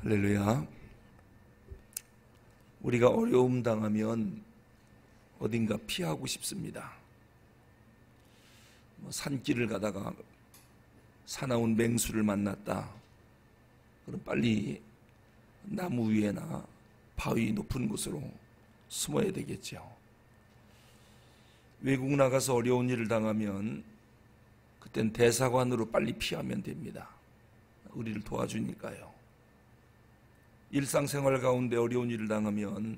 할렐루야. 우리가 어려움 당하면 어딘가 피하고 싶습니다. 산길을 가다가 사나운 맹수를 만났다. 그럼 빨리 나무 위에나 바위 높은 곳으로 숨어야 되겠죠. 외국 나가서 어려운 일을 당하면 그땐 대사관으로 빨리 피하면 됩니다. 우리를 도와주니까요. 일상생활 가운데 어려운 일을 당하면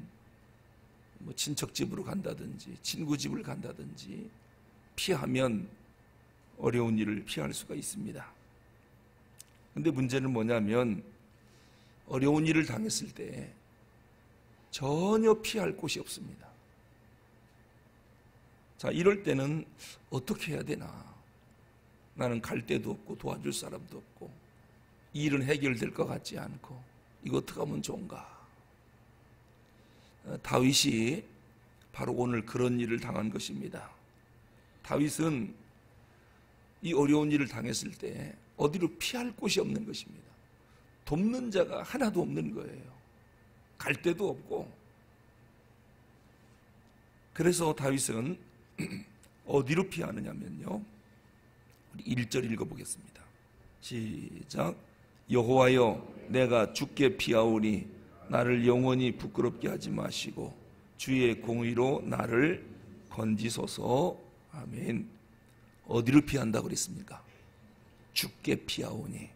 친척 집으로 간다든지 친구 집을 간다든지 피하면 어려운 일을 피할 수가 있습니다. 근데 문제는 뭐냐면 어려운 일을 당했을 때 전혀 피할 곳이 없습니다. 자, 이럴 때는 어떻게 해야 되나? 나는 갈 데도 없고 도와줄 사람도 없고 이 일은 해결될 것 같지 않고 이거 어떻게 하면 좋은가? 다윗이 바로 오늘 그런 일을 당한 것입니다. 다윗은 이 어려운 일을 당했을 때 어디로 피할 곳이 없는 것입니다. 돕는 자가 하나도 없는 거예요. 갈 데도 없고. 그래서 다윗은 어디로 피하느냐면요, 우리 1절 읽어보겠습니다. 시작. 여호와여, 내가 주께 피하오니 나를 영원히 부끄럽게 하지 마시고 주의 공의로 나를 건지소서. 아멘. 어디로 피한다고 그랬습니까? 주께 피하오니.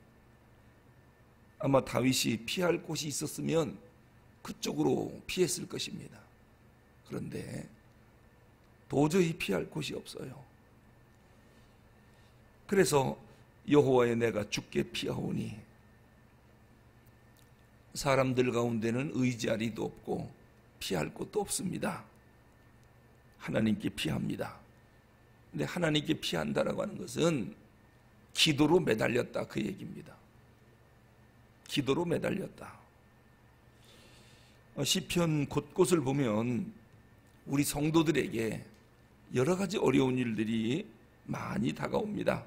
아마 다윗이 피할 곳이 있었으면 그쪽으로 피했을 것입니다. 그런데 도저히 피할 곳이 없어요. 그래서 여호와여, 내가 주께 피하오니. 사람들 가운데는 의지하리도 없고 피할 곳도 없습니다. 하나님께 피합니다. 근데 하나님께 피한다라고 하는 것은 기도로 매달렸다, 그 얘기입니다. 기도로 매달렸다. 시편 곳곳을 보면 우리 성도들에게 여러 가지 어려운 일들이 많이 다가옵니다.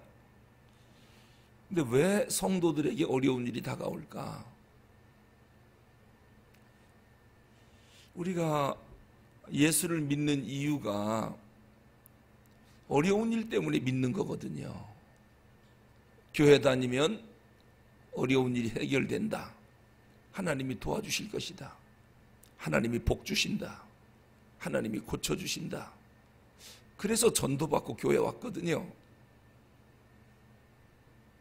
근데 왜 성도들에게 어려운 일이 다가올까? 우리가 예수를 믿는 이유가 어려운 일 때문에 믿는 거거든요. 교회 다니면 어려운 일이 해결된다. 하나님이 도와주실 것이다. 하나님이 복 주신다. 하나님이 고쳐주신다. 그래서 전도받고 교회 왔거든요.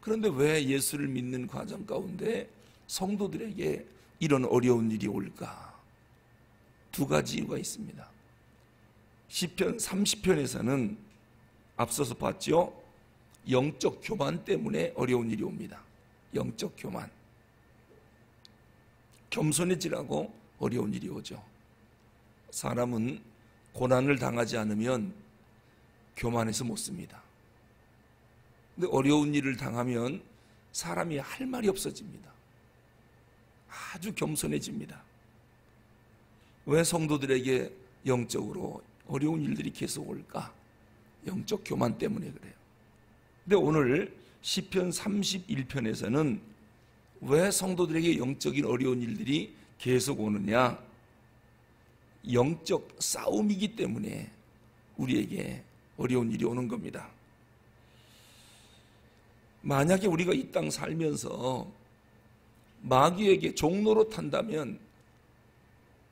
그런데 왜 예수를 믿는 과정 가운데 성도들에게 이런 어려운 일이 올까? 두 가지 이유가 있습니다. 시편 30편에서는 앞서서 봤죠? 영적 교만 때문에 어려운 일이 옵니다. 영적 교만. 겸손해지라고 어려운 일이 오죠. 사람은 고난을 당하지 않으면 교만해서 못 씁니다. 근데 어려운 일을 당하면 사람이 할 말이 없어집니다. 아주 겸손해집니다. 왜 성도들에게 영적으로 어려운 일들이 계속 올까? 영적 교만 때문에 그래요. 근데 오늘 시편 31편에서는 왜 성도들에게 영적인 어려운 일들이 계속 오느냐? 영적 싸움이기 때문에 우리에게 어려운 일이 오는 겁니다. 만약에 우리가 이 땅 살면서 마귀에게 종로로 탄다면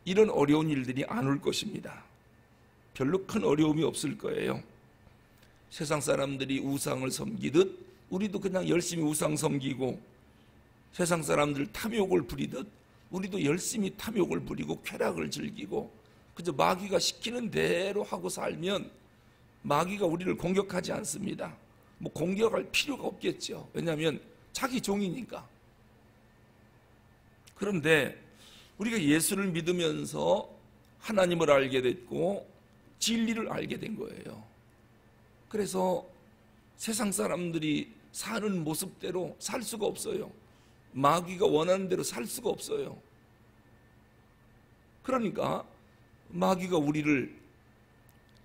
이런 어려운 일들이 안 올 것입니다. 별로 큰 어려움이 없을 거예요. 세상 사람들이 우상을 섬기듯 우리도 그냥 열심히 우상 섬기고, 세상 사람들 탐욕을 부리듯 우리도 열심히 탐욕을 부리고 쾌락을 즐기고 그저 마귀가 시키는 대로 하고 살면 마귀가 우리를 공격하지 않습니다. 뭐 공격할 필요가 없겠죠. 왜냐하면 자기 종이니까. 그런데 우리가 예수를 믿으면서 하나님을 알게 됐고 진리를 알게 된 거예요. 그래서 세상 사람들이 사는 모습대로 살 수가 없어요. 마귀가 원하는 대로 살 수가 없어요. 그러니까 마귀가 우리를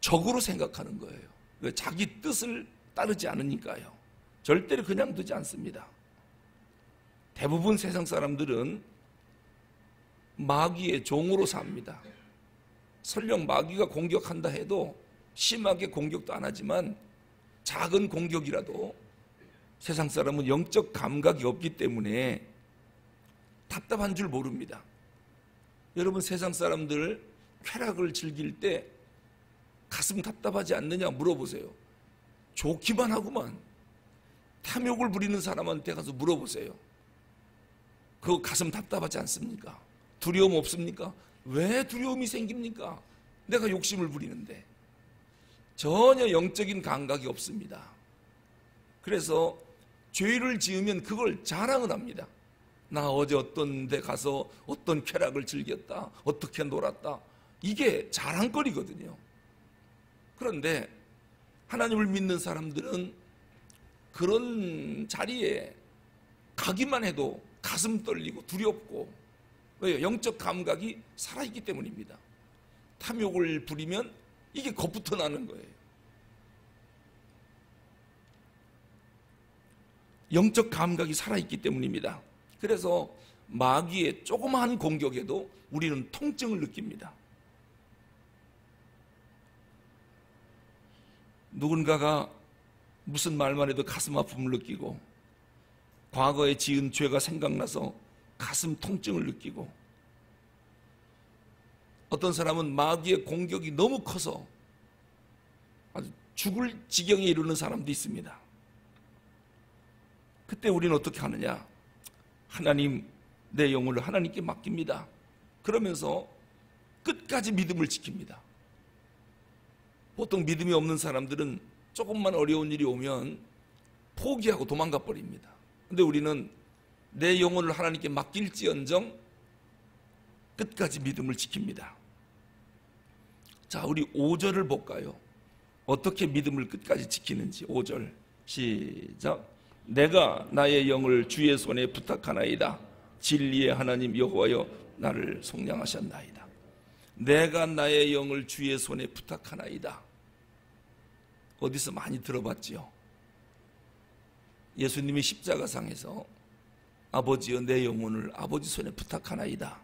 적으로 생각하는 거예요. 왜? 자기 뜻을 따르지 않으니까요. 절대로 그냥 두지 않습니다. 대부분 세상 사람들은 마귀의 종으로 삽니다. 설령 마귀가 공격한다 해도 심하게 공격도 안 하지만 작은 공격이라도 세상 사람은 영적 감각이 없기 때문에 답답한 줄 모릅니다. 여러분, 세상 사람들 쾌락을 즐길 때 가슴 답답하지 않느냐 물어보세요. 좋기만 하구만. 탐욕을 부리는 사람한테 가서 물어보세요. 그거 가슴 답답하지 않습니까? 두려움 없습니까? 왜 두려움이 생깁니까? 내가 욕심을 부리는데. 전혀 영적인 감각이 없습니다. 그래서 죄를 지으면 그걸 자랑을 합니다. 나 어제 어떤 데 가서 어떤 쾌락을 즐겼다, 어떻게 놀았다. 이게 자랑거리거든요. 그런데 하나님을 믿는 사람들은 그런 자리에 가기만 해도 가슴 떨리고 두렵고, 왜요? 영적 감각이 살아있기 때문입니다. 탐욕을 부리면 이게 겁부터 나는 거예요. 영적 감각이 살아있기 때문입니다. 그래서 마귀의 조그마한 공격에도 우리는 통증을 느낍니다. 누군가가 무슨 말만 해도 가슴 아픔을 느끼고, 과거에 지은 죄가 생각나서 가슴 통증을 느끼고, 어떤 사람은 마귀의 공격이 너무 커서 아주 죽을 지경에 이르는 사람도 있습니다. 그때 우리는 어떻게 하느냐? 하나님, 내 영혼을 하나님께 맡깁니다. 그러면서 끝까지 믿음을 지킵니다. 보통 믿음이 없는 사람들은 조금만 어려운 일이 오면 포기하고 도망가 버립니다. 근데 우리는 내 영혼을 하나님께 맡길지언정 끝까지 믿음을 지킵니다. 자, 우리 5절을 볼까요? 어떻게 믿음을 끝까지 지키는지. 5절 시작. 내가 나의 영을 주의 손에 부탁하나이다. 진리의 하나님 여호와여 나를 속량하셨나이다. 내가 나의 영을 주의 손에 부탁하나이다. 어디서 많이 들어봤지요? 예수님이 십자가상에서 아버지여 내 영혼을 아버지 손에 부탁하나이다.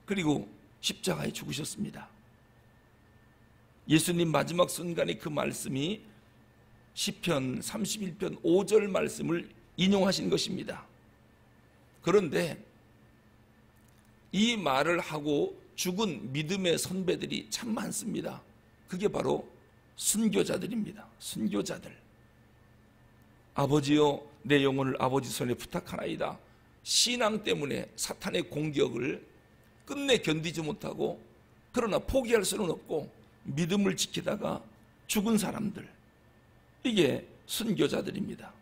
그리고 십자가에 죽으셨습니다. 예수님 마지막 순간에 그 말씀이 시편 31편 5절 말씀을 인용하신 것입니다. 그런데 이 말을 하고 죽은 믿음의 선배들이 참 많습니다. 그게 바로 순교자들입니다. 순교자들. 아버지여 내 영혼을 아버지 손에 부탁하나이다. 신앙 때문에 사탄의 공격을 끝내 견디지 못하고, 그러나 포기할 수는 없고 믿음을 지키다가 죽은 사람들, 이게 순교자들입니다.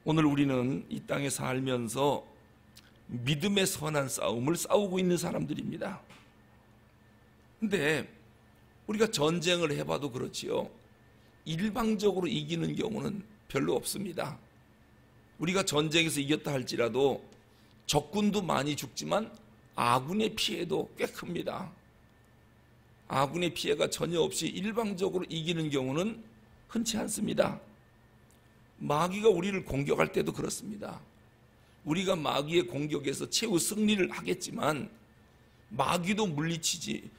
오늘 우리는 이 땅에 살면서 믿음의 선한 싸움을 싸우고 있는 사람들입니다. 근데 우리가 전쟁을 해봐도 그렇지요, 일방적으로 이기는 경우는 별로 없습니다. 우리가 전쟁에서 이겼다 할지라도 적군도 많이 죽지만 아군의 피해도 꽤 큽니다. 아군의 피해가 전혀 없이 일방적으로 이기는 경우는 흔치 않습니다. 마귀가 우리를 공격할 때도 그렇습니다. 우리가 마귀의 공격에서 최후 승리를 하겠지만 마귀도 물리치지,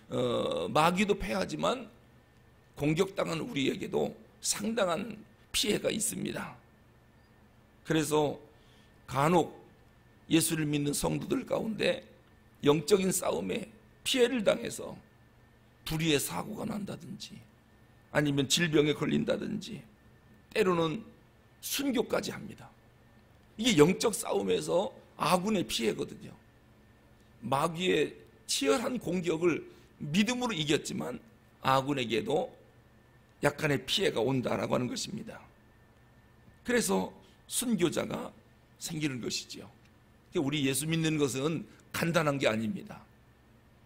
마귀도 패하지만 공격당한 우리에게도 상당한 피해가 있습니다. 그래서 간혹 예수를 믿는 성도들 가운데 영적인 싸움에 피해를 당해서 불의의 사고가 난다든지 아니면 질병에 걸린다든지 때로는 순교까지 합니다. 이게 영적 싸움에서 아군의 피해거든요. 마귀의 치열한 공격을 믿음으로 이겼지만 아군에게도 약간의 피해가 온다라고 하는 것입니다. 그래서 순교자가 생기는 것이지요. 우리 예수 믿는 것은 간단한 게 아닙니다.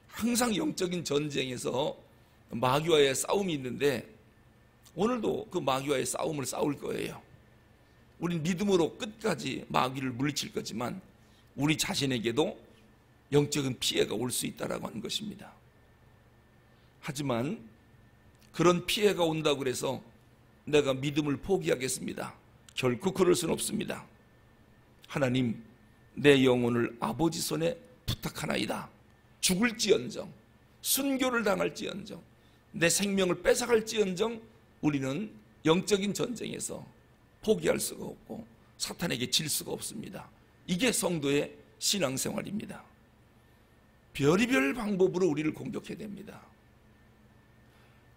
항상 영적인 전쟁에서 마귀와의 싸움이 있는데 오늘도 그 마귀와의 싸움을 싸울 거예요. 우린 믿음으로 끝까지 마귀를 물리칠 거지만 우리 자신에게도 영적인 피해가 올 수 있다라고 하는 것입니다. 하지만 그런 피해가 온다고 해서 내가 믿음을 포기하겠습니다. 결코 그럴 수는 없습니다. 하나님, 내 영혼을 아버지 손에 부탁하나이다. 죽을지언정, 순교를 당할지언정, 내 생명을 뺏어갈지언정 우리는 영적인 전쟁에서 포기할 수가 없고 사탄에게 질 수가 없습니다. 이게 성도의 신앙생활입니다. 별의별 방법으로 우리를 공격해야 됩니다.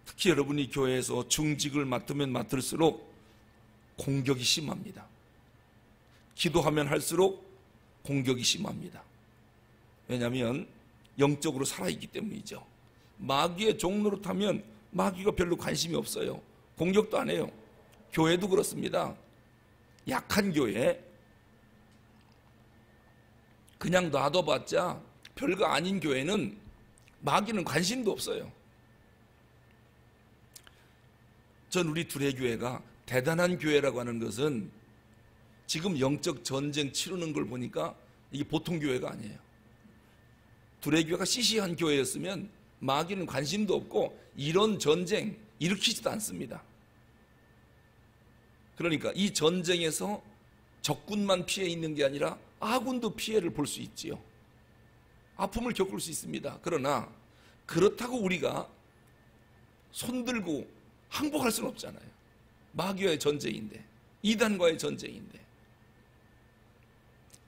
특히 여러분이 교회에서 중직을 맡으면 맡을수록 공격이 심합니다. 기도하면 할수록 공격이 심합니다. 왜냐하면 영적으로 살아있기 때문이죠. 마귀의 종노릇하면 마귀가 별로 관심이 없어요. 공격도 안 해요. 교회도 그렇습니다. 약한 교회, 그냥 놔둬봤자 별거 아닌 교회는 마귀는 관심도 없어요. 전 우리 두레교회가 대단한 교회라고 하는 것은 지금 영적 전쟁 치르는 걸 보니까 이게 보통 교회가 아니에요. 두레교회가 시시한 교회였으면 마귀는 관심도 없고 이런 전쟁 일으키지도 않습니다. 그러니까 이 전쟁에서 적군만 피해 있는 게 아니라 아군도 피해를 볼 수 있지요. 아픔을 겪을 수 있습니다. 그러나 그렇다고 우리가 손들고 항복할 수는 없잖아요. 마귀와의 전쟁인데, 이단과의 전쟁인데.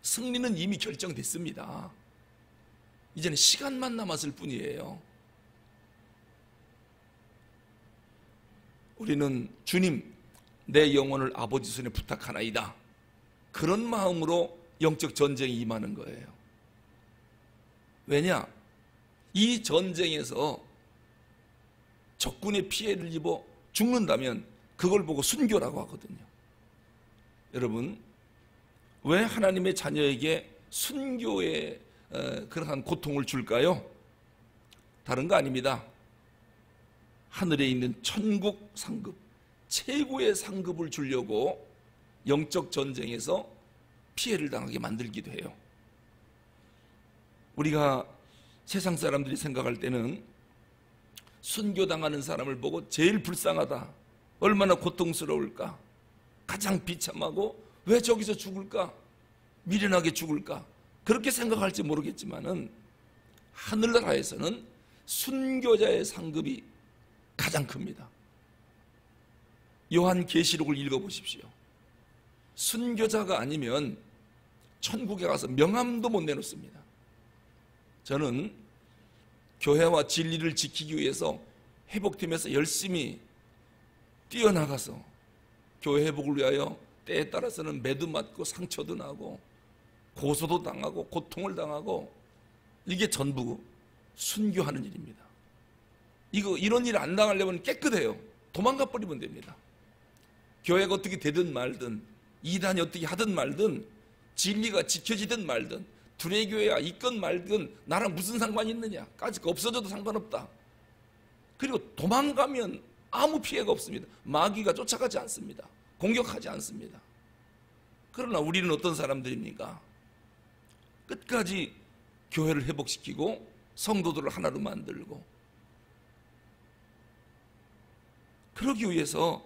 승리는 이미 결정됐습니다. 이제는 시간만 남았을 뿐이에요. 우리는 주님, 내 영혼을 아버지 손에 부탁하나이다. 그런 마음으로 영적 전쟁에 임하는 거예요. 왜냐? 이 전쟁에서 적군의 피해를 입어 죽는다면 그걸 보고 순교라고 하거든요. 여러분, 왜 하나님의 자녀에게 순교의 그러한 고통을 줄까요? 다른 거 아닙니다. 하늘에 있는 천국 상급, 최고의 상급을 주려고 영적 전쟁에서 피해를 당하게 만들기도 해요. 우리가 세상 사람들이 생각할 때는 순교당하는 사람을 보고 제일 불쌍하다, 얼마나 고통스러울까, 가장 비참하고 왜 저기서 죽을까, 미련하게 죽을까, 그렇게 생각할지 모르겠지만은 하늘나라에서는 순교자의 상급이 가장 큽니다. 요한계시록을 읽어보십시오. 순교자가 아니면 천국에 가서 명함도 못 내놓습니다. 저는 교회와 진리를 지키기 위해서 회복팀에서 열심히 뛰어나가서 교회 회복을 위하여 때에 따라서는 매도 맞고 상처도 나고 고소도 당하고 고통을 당하고, 이게 전부 순교하는 일입니다. 이런 일 안 당하려면 깨끗해요. 도망가 버리면 됩니다. 교회가 어떻게 되든 말든, 이단이 어떻게 하든 말든, 진리가 지켜지든 말든, 두레교회가 있건 말든 나랑 무슨 상관이 있느냐, 까짓 없어져도 상관없다. 그리고 도망가면 아무 피해가 없습니다. 마귀가 쫓아가지 않습니다. 공격하지 않습니다. 그러나 우리는 어떤 사람들입니까? 끝까지 교회를 회복시키고 성도들을 하나로 만들고, 그러기 위해서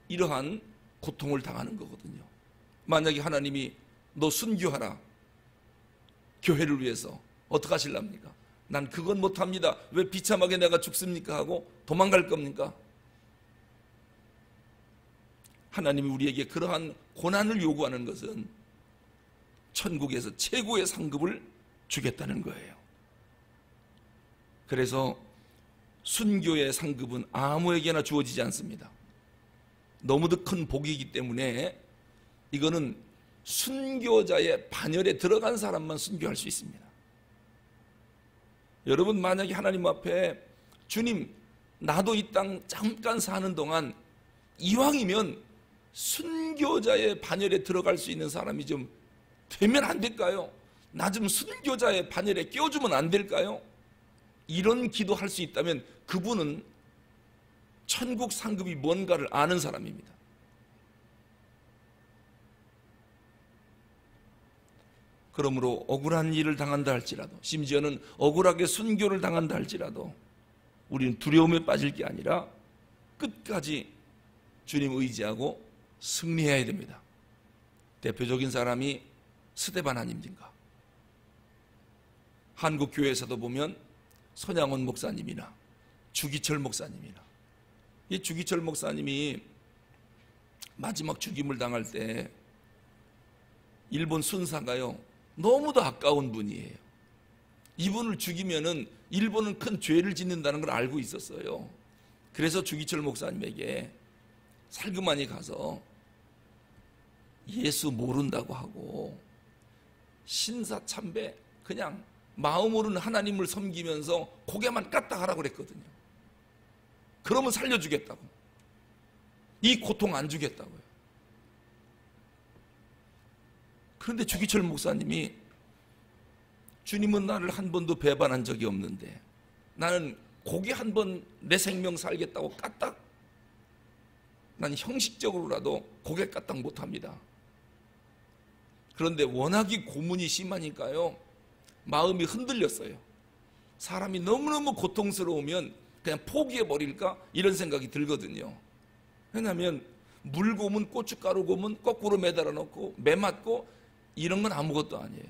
이러한 고통을 당하는 거거든요. 만약에 하나님이 너 순교하라, 교회를 위해서, 어떻게 하실랍니까? 난 그건 못합니다. 왜 비참하게 내가 죽습니까? 하고 도망갈 겁니까? 하나님이 우리에게 그러한 고난을 요구하는 것은 천국에서 최고의 상급을 주겠다는 거예요. 그래서 순교의 상급은 아무에게나 주어지지 않습니다. 너무도 큰 복이기 때문에 이거는 순교자의 반열에 들어간 사람만 순교할 수 있습니다. 여러분, 만약에 하나님 앞에 주님, 나도 이 땅 잠깐 사는 동안 이왕이면 순교자의 반열에 들어갈 수 있는 사람이 좀 되면 안 될까요? 나 좀 순교자의 반열에 끼워주면 안 될까요? 이런 기도할 수 있다면 그분은 천국 상급이 뭔가를 아는 사람입니다. 그러므로 억울한 일을 당한다 할지라도, 심지어는 억울하게 순교를 당한다 할지라도 우리는 두려움에 빠질 게 아니라 끝까지 주님 의지하고 승리해야 됩니다. 대표적인 사람이 스데반 아닙니까? 한국 교회에서도 보면 손양원 목사님이나 주기철 목사님이나, 이 주기철 목사님이 마지막 죽임을 당할 때 일본 순사가요, 너무도 아까운 분이에요. 이분을 죽이면은 일본은 큰 죄를 짓는다는 걸 알고 있었어요. 그래서 주기철 목사님에게 살그마니 가서 예수 모른다고 하고 신사참배, 그냥 마음으로는 하나님을 섬기면서 고개만 까딱하라고 그랬거든요. 그러면 살려주겠다고, 이 고통 안 주겠다고요. 그런데 주기철 목사님이 주님은 나를 한 번도 배반한 적이 없는데 나는 고개 한 번 내 생명 살겠다고 까딱, 난 형식적으로라도 고개 까딱 못합니다. 그런데 워낙이 고문이 심하니까요, 마음이 흔들렸어요. 사람이 너무너무 고통스러우면 그냥 포기해버릴까 이런 생각이 들거든요. 왜냐하면 물고문, 고춧가루 고문 거꾸로 매달아 놓고 매 맞고 이런 건 아무것도 아니에요.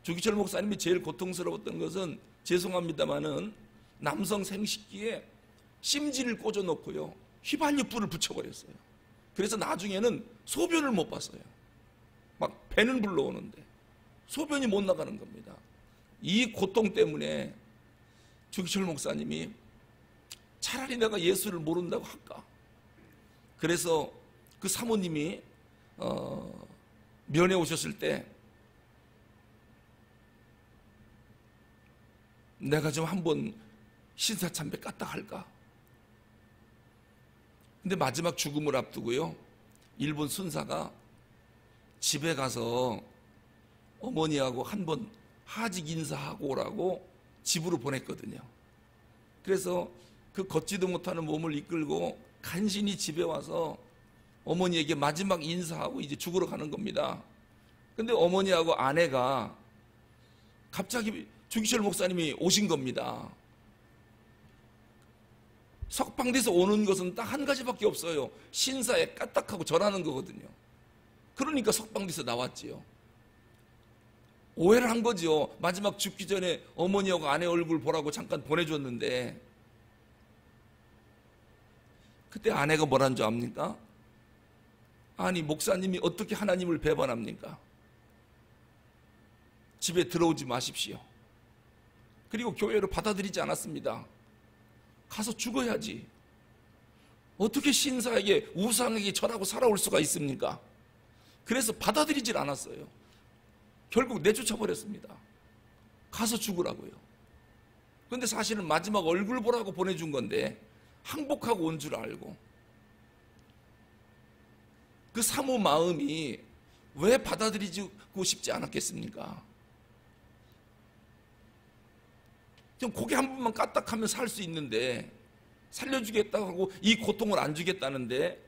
주기철 목사님이 제일 고통스러웠던 것은, 죄송합니다마는 남성 생식기에 심지를 꽂아 놓고요, 휘발유 불을 붙여버렸어요. 그래서 나중에는 소변을 못 봤어요. 막 배는 불러오는데 소변이 못 나가는 겁니다. 이 고통 때문에 주기철 목사님이 차라리 내가 예수를 모른다고 할까. 그래서 그 사모님이 면회 오셨을 때 내가 좀 한번 신사참배 까딱할까. 근데 마지막 죽음을 앞두고요, 일본 순사가 집에 가서 어머니하고 한번 하직 인사하고 오라고 집으로 보냈거든요. 그래서 그 걷지도 못하는 몸을 이끌고 간신히 집에 와서 어머니에게 마지막 인사하고 이제 죽으러 가는 겁니다. 근데 어머니하고 아내가 갑자기 주기철 목사님이 오신 겁니다. 석방돼서 오는 것은 딱 한 가지밖에 없어요. 신사에 까딱하고 절하는 거거든요. 그러니까 석방돼서 나왔지요. 오해를 한 거죠. 마지막 죽기 전에 어머니하고 아내 얼굴 보라고 잠깐 보내줬는데, 그때 아내가 뭐라는 줄 압니까? 아니, 목사님이 어떻게 하나님을 배반합니까? 집에 들어오지 마십시오. 그리고 교회로 받아들이지 않았습니다. 가서 죽어야지. 어떻게 신사에게, 우상에게 절하고 살아올 수가 있습니까? 그래서 받아들이질 않았어요. 결국 내쫓아버렸습니다. 가서 죽으라고요. 그런데 사실은 마지막 얼굴 보라고 보내준 건데 항복하고 온 줄 알고, 그 사모 마음이 왜 받아들이고 싶지 않았겠습니까? 좀 고개 한 번만 까딱하면 살 수 있는데, 살려주겠다고 하고 이 고통을 안 주겠다는데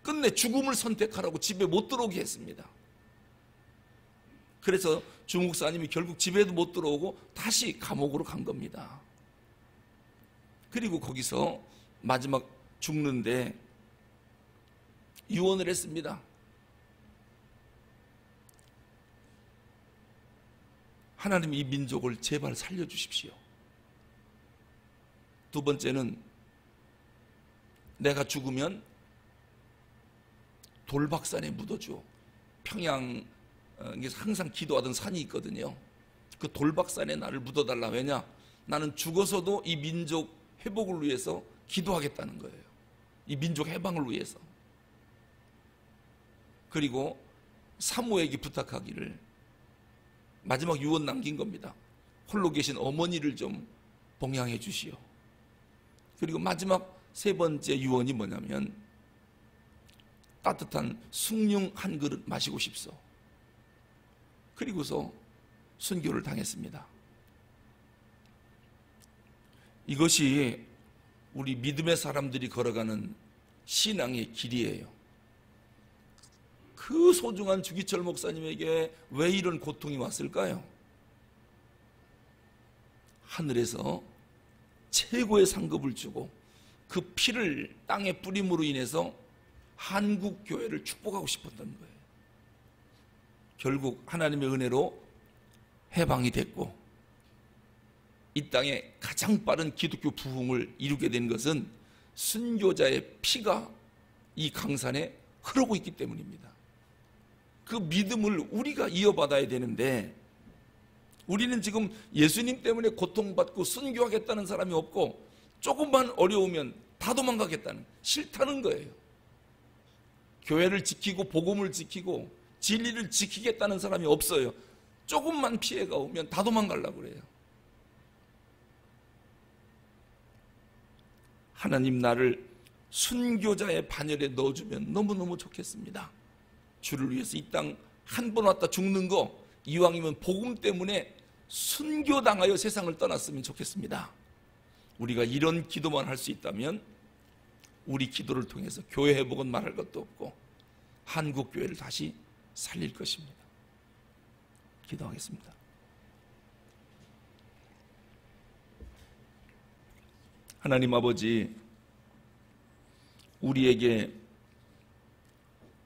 끝내 죽음을 선택하라고 집에 못 들어오게 했습니다. 그래서 주 목사님이 결국 집에도 못 들어오고 다시 감옥으로 간 겁니다. 그리고 거기서 마지막 죽는데 유언을 했습니다. 하나님, 이 민족을 제발 살려주십시오. 두 번째는, 내가 죽으면 돌박산에 묻어줘. 평양 항상 기도하던 산이 있거든요. 그 돌박산에 나를 묻어달라. 왜냐? 나는 죽어서도 이 민족 회복을 위해서 기도하겠다는 거예요. 이 민족 해방을 위해서. 그리고 사모에게 부탁하기를, 마지막 유언 남긴 겁니다. 홀로 계신 어머니를 좀 봉양해 주시오. 그리고 마지막 세 번째 유언이 뭐냐면, 따뜻한 숭늉 한 그릇 마시고 싶소. 그리고서 순교를 당했습니다. 이것이 우리 믿음의 사람들이 걸어가는 신앙의 길이에요. 그 소중한 주기철 목사님에게 왜 이런 고통이 왔을까요? 하늘에서 최고의 상급을 주고 그 피를 땅에 뿌림으로 인해서 한국 교회를 축복하고 싶었던 거예요. 결국 하나님의 은혜로 해방이 됐고 이 땅에 가장 빠른 기독교 부흥을 이루게 된 것은 순교자의 피가 이 강산에 흐르고 있기 때문입니다. 그 믿음을 우리가 이어받아야 되는데 우리는 지금 예수님 때문에 고통받고 순교하겠다는 사람이 없고 조금만 어려우면 다 도망가겠다는, 싫다는 거예요. 교회를 지키고 복음을 지키고 진리를 지키겠다는 사람이 없어요. 조금만 피해가 오면 다 도망가려고 그래요. 하나님 나를 순교자의 반열에 넣어주면 너무너무 좋겠습니다. 주를 위해서 이 땅 한 번 왔다 죽는 거 이왕이면 복음 때문에 순교당하여 세상을 떠났으면 좋겠습니다. 우리가 이런 기도만 할 수 있다면 우리 기도를 통해서 교회 회복은 말할 것도 없고 한국 교회를 다시 살릴 것입니다. 기도하겠습니다. 하나님 아버지, 우리에게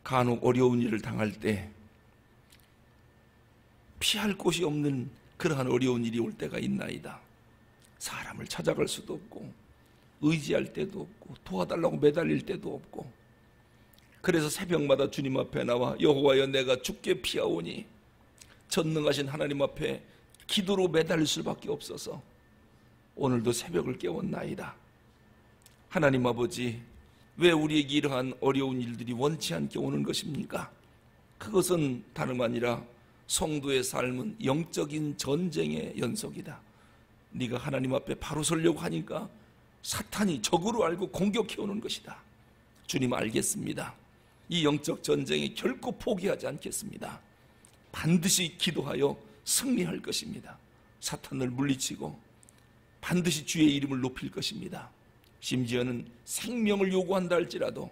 간혹 어려운 일을 당할 때 피할 곳이 없는 그러한 어려운 일이 올 때가 있나이다. 사람을 찾아갈 수도 없고 의지할 때도 없고 도와달라고 매달릴 때도 없고, 그래서 새벽마다 주님 앞에 나와 여호와여 내가 주께 피하오니 전능하신 하나님 앞에 기도로 매달릴 수밖에 없어서 오늘도 새벽을 깨웠나이다. 하나님 아버지, 왜 우리에게 이러한 어려운 일들이 원치 않게 오는 것입니까? 그것은 다름 아니라 성도의 삶은 영적인 전쟁의 연속이다. 네가 하나님 앞에 바로 서려고 하니까 사탄이 적으로 알고 공격해오는 것이다. 주님 알겠습니다. 이 영적 전쟁에 결코 포기하지 않겠습니다. 반드시 기도하여 승리할 것입니다. 사탄을 물리치고 반드시 주의 이름을 높일 것입니다. 심지어는 생명을 요구한다 할지라도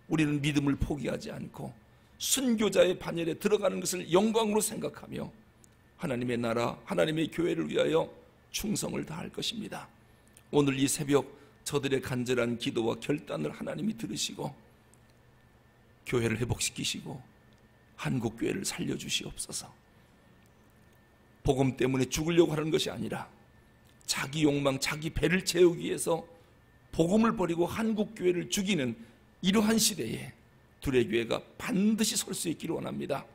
우리는 믿음을 포기하지 않고 순교자의 반열에 들어가는 것을 영광으로 생각하며 하나님의 나라, 하나님의 교회를 위하여 충성을 다할 것입니다. 오늘 이 새벽 저들의 간절한 기도와 결단을 하나님이 들으시고 교회를 회복시키시고 한국 교회를 살려주시옵소서. 복음 때문에 죽으려고 하는 것이 아니라 자기 욕망, 자기 배를 채우기 위해서 복음을 버리고 한국 교회를 죽이는 이러한 시대에 두레교회가 반드시 설 수 있기를 원합니다.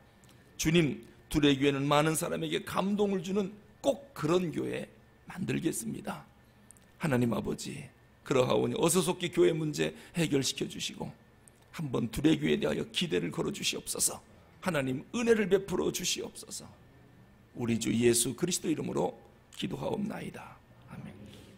주님, 두레교회는 많은 사람에게 감동을 주는 꼭 그런 교회 만들겠습니다. 하나님 아버지, 그러하오니 어서 속히 교회 문제 해결시켜 주시고 한번 두레교회에 대하여 기대를 걸어 주시옵소서. 하나님 은혜를 베풀어 주시옵소서. 우리 주 예수 그리스도 이름으로 기도하옵나이다.